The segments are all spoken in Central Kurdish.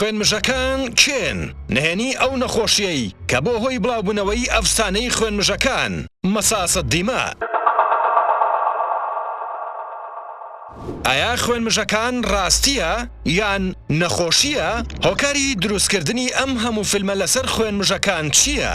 خوێنمژەکان کێن نهێنی ئەو نەخۆشیەی کە بۆ هۆی بڵاوبوونەوەی ئەفسانەی خوێنمژەکان مەساسە دیما. ئایا خوێنمژەکان ڕاستیە یان نەخۆشیە؟ هۆکاری دروستکردنی ئەم هەموو فیلمە لەسەر خوێنمژەکان چییە؟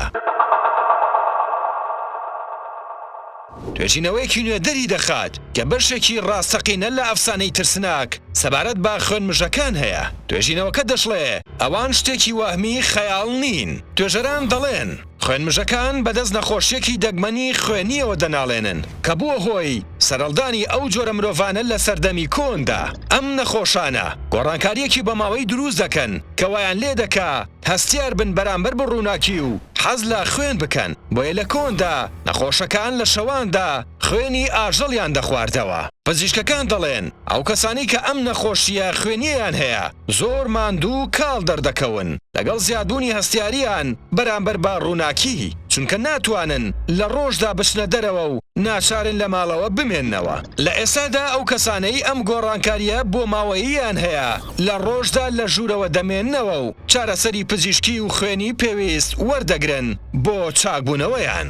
توێژینەوەیەکی نوێدەری دەخات کە بەشێکی ڕاستەقینە لە ئەفسانەی ترسناک سەبارەت بە خوێنمژەکان هەیە. توێژینەوەکە دەشڵێ ئەوان شتێکی وەهمی خەیاڵ نین. توێژەران دەڵێن خوێنمژەکان بەدەست نەخۆشیەکی دەگمەنی خوێنیەوە دەناڵێنن کە بووە هۆی سەرەڵدانی ئەو جۆرە مرۆڤانە لە سەردەمی کۆندا. ئەم نەخۆشانە گۆڕانکاریەکی بە ماوەی دروست دەکەن کە وایان لێ دەکا هەستیار بن بەرامبەر بە ڕووناکی و حەز لە خوێن بکەن. بۆیە لە کۆندا نەخۆشەکان لە شەواندا خوێنی ئاژەڵیان دەخواردەوە. پزیشکەکان دەڵێن ئەو کەسانی کە ئەم نەخۆشیە خوێنییان هەیە زۆر ماندوو کاڵ دەردەکەون لەگەڵ زیادبوونی هەستیاریان بەرامبەر بە ڕووناکی، چونکە ناتوانن لە ڕۆژدا بچنە دەرەوە و ناچارن لە ماڵەوە بمێننەوە. لە ئێستادا ئەو کەسانەی ئەم گۆڕانکاریە بۆ ماوەییان هەیە لە ڕۆژدا لە ژوورەوە دەمێننەوە و چارەسەری پزیشکی و خوێنی پێویست وەردەگرن بۆ چاکبوونەوەیان.